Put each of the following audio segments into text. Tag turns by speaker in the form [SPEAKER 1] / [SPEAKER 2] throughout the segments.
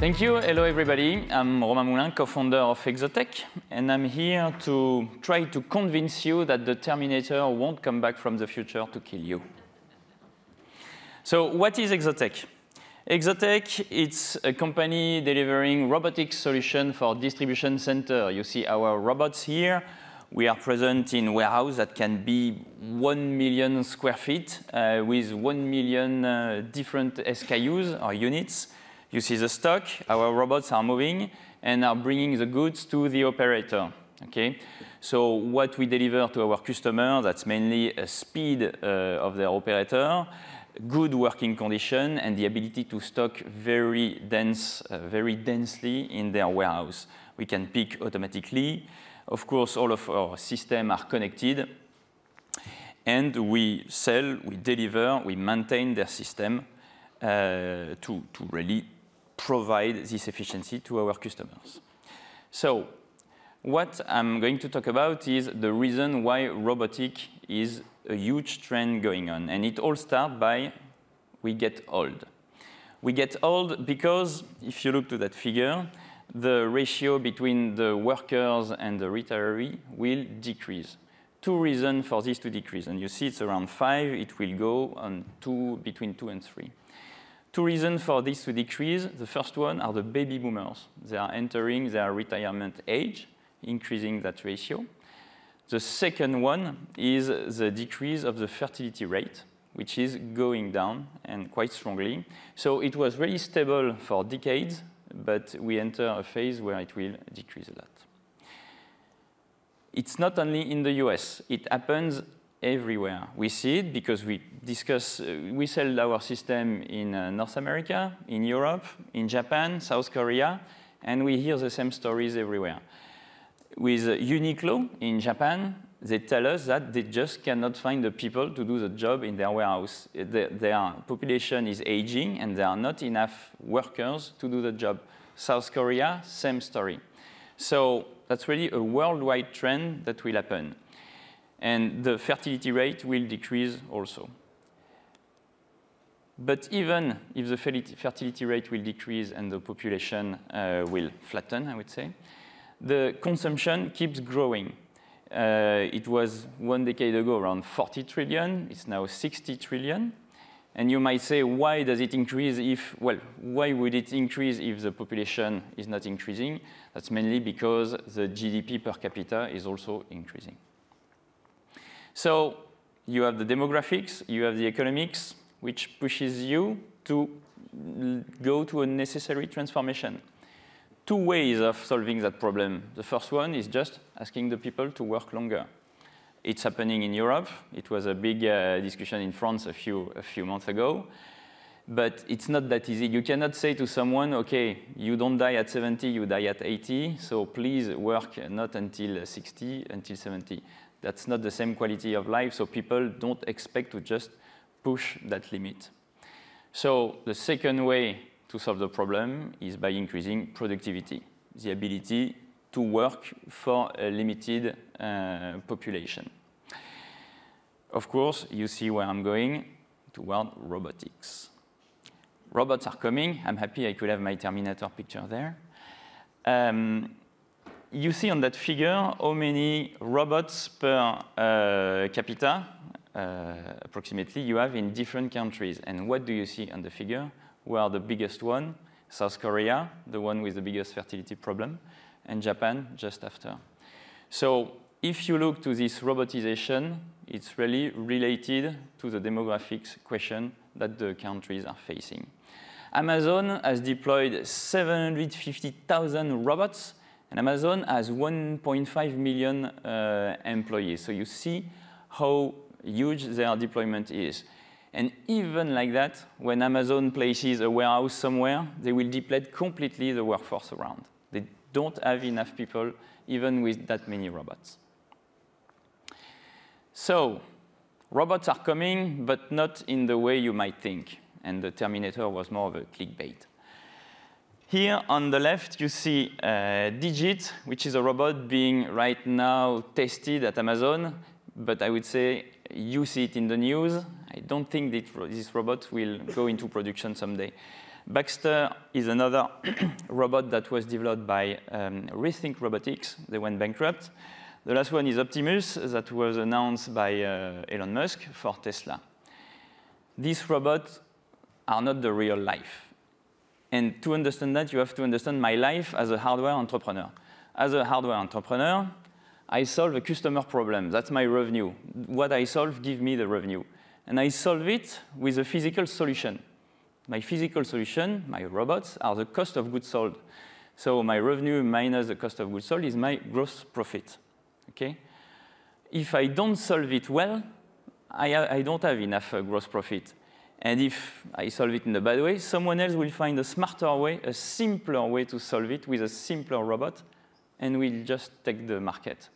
[SPEAKER 1] Thank you. Hello, everybody. I'm Romain Moulin, co-founder of Exotec, and I'm here to try to convince you that the Terminator won't come back from the future to kill you. So what is Exotec? Exotec, it's a company delivering robotics solution for distribution center. You see our robots here. We are present in warehouse that can be 1 million square feet with 1 million different SKUs or units. You see the stock. Our robots are moving and are bringing the goods to the operator. Okay? So what we deliver to our customer, that's mainly a speed of their operator, good working condition, and the ability to stock very densely in their warehouse. We can pick automatically. Of course, all of our systems are connected. And we sell, we deliver, we maintain their system to really provide this efficiency to our customers. So what I'm going to talk about is the reason why robotics is a huge trend going on. And it all starts by we get old. We get old because if you look to that figure, the ratio between the workers and the retiree will decrease. Two reasons for this to decrease. And you see it's around 5. It will go on between 2 and 3. Two reasons for this to decrease. The first one are the baby boomers. They are entering their retirement age, increasing that ratio. The second one is the decrease of the fertility rate, which is going down and quite strongly. So it was really stable for decades, but we enter a phase where it will decrease a lot. It's not only in the US. It happens everywhere. We see it because we sell our system in North America, in Europe, in Japan, South Korea, and we hear the same stories everywhere. With Uniqlo in Japan, they tell us that they just cannot find the people to do the job in their warehouse. Their population is aging, and there are not enough workers to do the job. South Korea, same story. So that's really a worldwide trend that will happen. And the fertility rate will decrease also. But even if the fertility rate will decrease and the population will flatten, I would say, the consumption keeps growing. It was 1 decade ago around 40 trillion. It's now 60 trillion. And you might say, why does it increase if, well, why would it increase if the population is not increasing? That's mainly because the GDP per capita is also increasing. So you have the demographics, you have the economics, which pushes you to go to a necessary transformation. Two ways of solving that problem. The first one is just asking the people to work longer. It's happening in Europe. It was a big discussion in France a few months ago. But it's not that easy. You cannot say to someone, OK, you don't die at 70, you die at 80, so please work not until 60, until 70. That's not the same quality of life, so people don't expect to just push that limit. So the second way to solve the problem is by increasing productivity, the ability to work for a limited population. Of course, you see where I'm going, toward robotics. Robots are coming. I'm happy I could have my Terminator picture there. You see on that figure how many robots per capita, approximately, you have in different countries. And what do you see on the figure? Who are the biggest one? South Korea, the one with the biggest fertility problem, and Japan just after. So if you look to this robotization, it's really related to the demographics question that the countries are facing. Amazon has deployed 750,000 robots, and Amazon has 1.5 million employees. So you see how huge their deployment is. And even like that, when Amazon places a warehouse somewhere, they will deplete completely the workforce around. They don't have enough people, even with that many robots. So robots are coming, but not in the way you might think. And the Terminator was more of a clickbait. Here on the left, you see Digit, which is a robot being right now tested at Amazon. But I would say you see it in the news. I don't think that this robot will go into production someday. Baxter is another robot that was developed by Rethink Robotics. They went bankrupt. The last one is Optimus, that was announced by Elon Musk for Tesla. These robots are not the real life. And to understand that, you have to understand my life as a hardware entrepreneur. As a hardware entrepreneur, I solve a customer problem. That's my revenue. What I solve gives me the revenue. And I solve it with a physical solution. My physical solution, my robots, are the cost of goods sold. So my revenue minus the cost of goods sold is my gross profit. Okay? If I don't solve it well, I don't have enough gross profit. And if I solve it in a bad way, someone else will find a smarter way, a simpler way to solve it with a simpler robot, and will just take the market.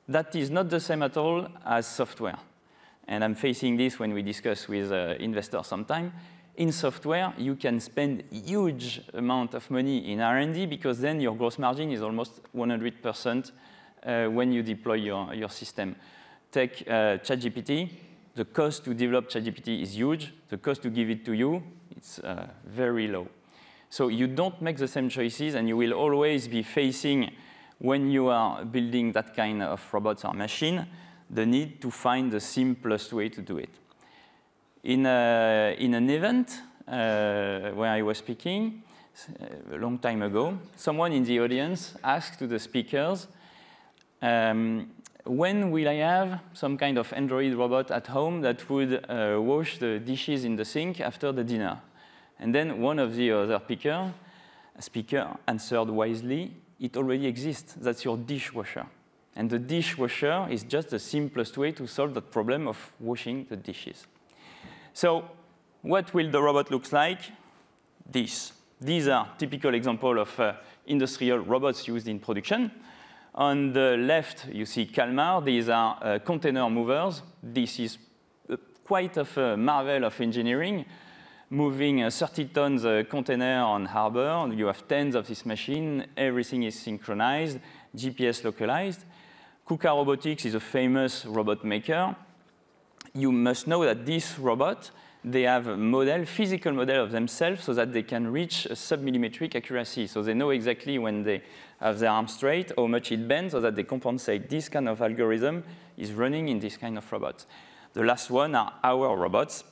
[SPEAKER 1] That is not the same at all as software. And I'm facing this when we discuss with investors sometimes. In software, you can spend huge amount of money in R&D because then your gross margin is almost 100% when you deploy your system. Take ChatGPT. The cost to develop ChatGPT is huge. The cost to give it to you, it's very low. So you don't make the same choices, and you will always be facing, when you are building that kind of robots or machine, the need to find the simplest way to do it. In an event where I was speaking a long time ago, someone in the audience asked to the speakers, when will I have some kind of Android robot at home that would wash the dishes in the sink after the dinner? And then one of the other speaker answered wisely, it already exists. That's your dishwasher. And the dishwasher is just the simplest way to solve that problem of washing the dishes. So what will the robot look like? These are typical examples of industrial robots used in production. On the left, you see Kalmar. These are container movers. This is quite a marvel of engineering, moving a 30 tons container on harbor. You have tens of this machine. Everything is synchronized, GPS localized. KUKA Robotics is a famous robot maker. You must know that this robot, they have a model, physical model of themselves so that they can reach a sub-millimetric accuracy. So they know exactly when they have their arm straight, how much it bends, so that they compensate. This kind of algorithm is running in this kind of robots. The last one are our robots,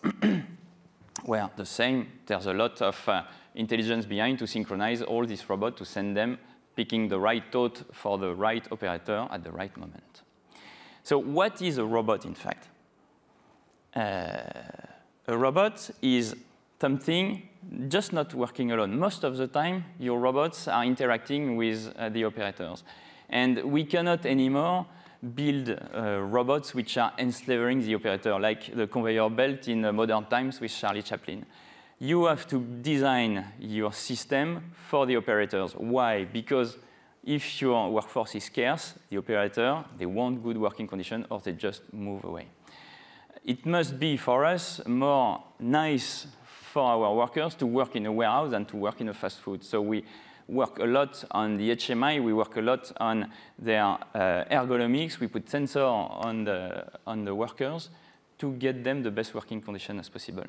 [SPEAKER 1] where the same, there's a lot of intelligence behind to synchronize all these robots to send them picking the right thought for the right operator at the right moment. So what is a robot, in fact? A robot is something just not working alone. Most of the time, your robots are interacting with the operators. And we cannot anymore build robots which are enslaving the operator, like the conveyor belt in modern times with Charlie Chaplin. You have to design your system for the operators. Why? Because if your workforce is scarce, the operator, they want good working conditions or they just move away. It must be, for us, more nice for our workers to work in a warehouse than to work in a fast food. So we work a lot on the HMI. We work a lot on their ergonomics. We put sensor on the workers to get them the best working condition as possible.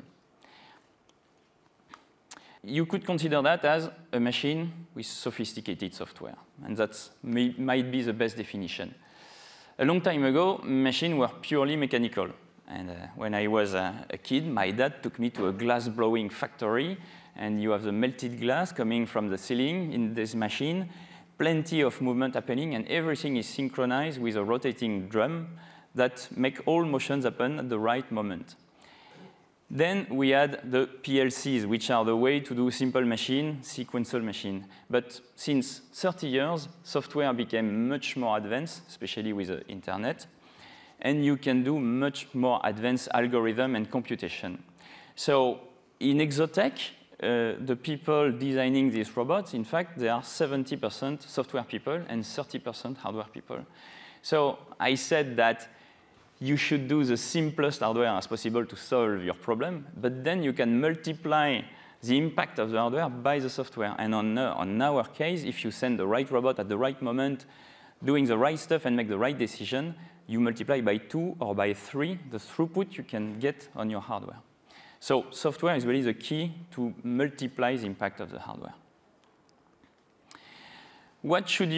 [SPEAKER 1] You could consider that as a machine with sophisticated software. And that might be the best definition. A long time ago, machines were purely mechanical. And when I was a kid, my dad took me to a glass-blowing factory. And you have the melted glass coming from the ceiling in this machine, plenty of movement happening, and everything is synchronized with a rotating drum that make all motions happen at the right moment. Then we had the PLCs, which are the way to do simple machine, sequential machine. But since 30 years, software became much more advanced, especially with the internet. And you can do much more advanced algorithm and computation. So in Exotec, the people designing these robots, in fact, they are 70% software people and 30% hardware people. So I said that you should do the simplest hardware as possible to solve your problem, but then you can multiply the impact of the hardware by the software. And on our case, if you send the right robot at the right moment, doing the right stuff and make the right decision, you multiply by 2 or by 3 the throughput you can get on your hardware. So software is really the key to multiply the impact of the hardware. What should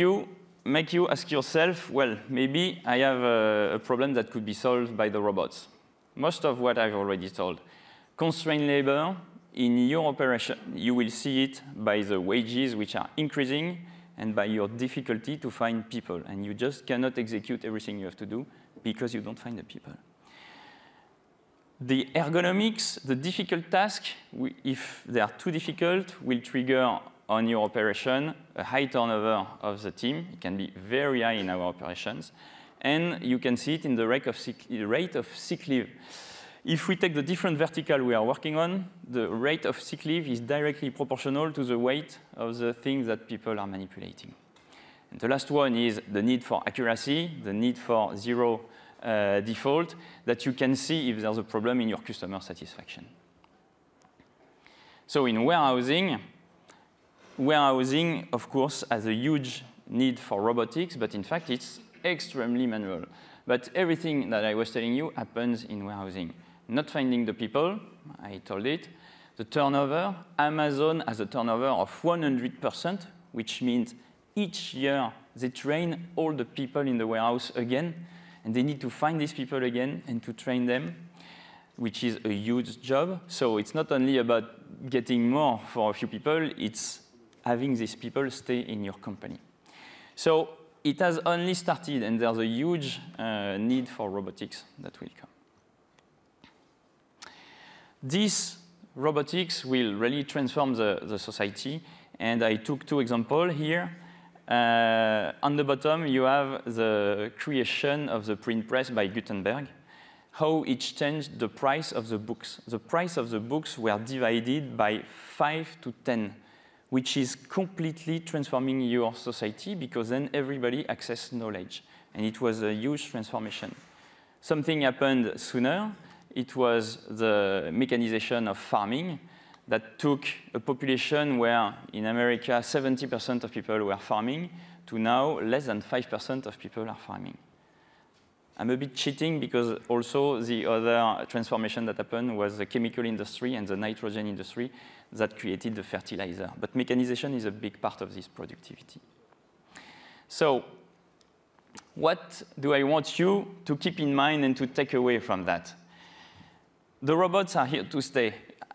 [SPEAKER 1] make you ask yourself, well, maybe I have a problem that could be solved by the robots. Most of what I've already told. Constrained labor, in your operation, you will see it by the wages which are increasing and by your difficulty to find people. And you just cannot execute everything you have to do because you don't find the people. The ergonomics, the difficult task, if they are too difficult, will trigger on your operation a high turnover of the team. It can be very high in our operations. And you can see it in the rate of sick leave. If we take the different vertical we are working on, the rate of sick leave is directly proportional to the weight of the things that people are manipulating. And the last one is the need for accuracy, the need for zero default, that you can see if there's a problem in your customer satisfaction. So in warehousing, of course, has a huge need for robotics, but in fact, it's extremely manual. But everything that I was telling you happens in warehousing. Not finding the people, I told it. The turnover, Amazon has a turnover of 100%, which means each year they train all the people in the warehouse again, and they need to find these people again and to train them, which is a huge job. So it's not only about getting more for a few people, it's having these people stay in your company. So it has only started, and there's a huge need for robotics that will come. This robotics will really transform the society, and I took two examples here. On the bottom, you have the creation of the print press by Gutenberg, how it changed the price of the books. The price of the books were divided by 5 to 10, which is completely transforming your society because then everybody accesses knowledge. And it was a huge transformation. Something happened sooner. It was the mechanization of farming that took a population where in America 70% of people were farming to now less than 5% of people are farming. I'm a bit cheating because also the other transformation that happened was the chemical industry and the nitrogen industry that created the fertilizer. But mechanization is a big part of this productivity. So what do I want you to keep in mind and to take away from that? The robots are here to stay.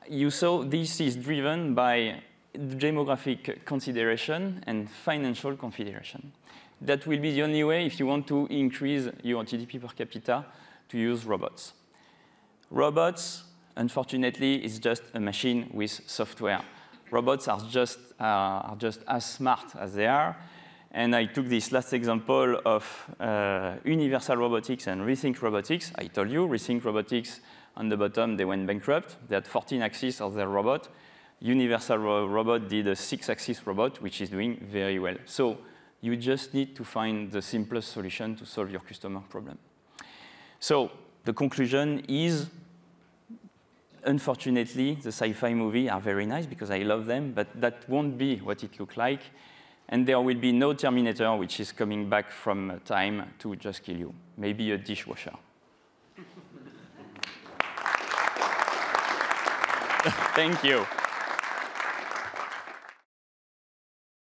[SPEAKER 1] You saw this is driven by demographic consideration and financial consideration. That will be the only way if you want to increase your GDP per capita to use robots. Robots, unfortunately, is just a machine with software. Robots are just as smart as they are. And I took this last example of Universal Robotics and Rethink Robotics. I told you, Rethink Robotics, on the bottom, they went bankrupt. They had 14 axes of their robot. Universal Robot did a 6-axis robot, which is doing very well. So you just need to find the simplest solution to solve your customer problem. So the conclusion is, unfortunately, the sci-fi movies are very nice because I love them, but that won't be what it looks like. And there will be no Terminator, which is coming back from time to just kill you. Maybe a dishwasher. Thank you.